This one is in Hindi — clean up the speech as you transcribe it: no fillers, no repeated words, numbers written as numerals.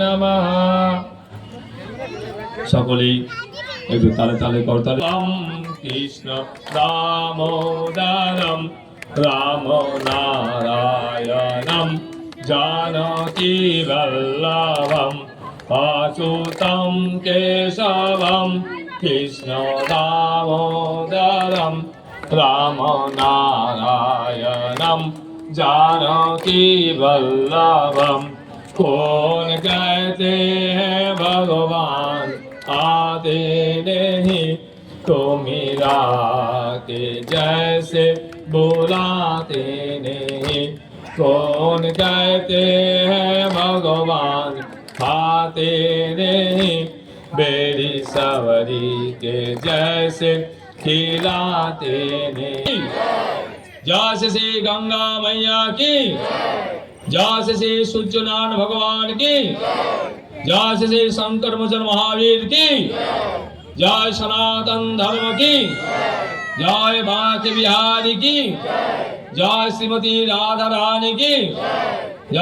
নমঃ। সকলেই একটু তালে তালে করতালে। কৃষ্ণ দামোদরম রাম নারায়ণম জানকী বল্লভম অচ্যুতম কেশবম কৃষ্ণ দামোদরম রাম নারায়ণম जानकी वल्लभम। कौन कहते हैं भगवान आते नहीं, तो मीरा के जैसे बुलाते नहीं। कौन कहते हैं भगवान आते नहीं, बेड़ी सवरी के जैसे खिलाते नहीं। जय श्री गंगा मैया की, जय श्री सूर्यनारायण भगवान की, जय श्री शंकर मोचन महावीर की, जय सनातन धर्म की, जय बांके बिहारी की, जय श्रीमती राधा रानी की।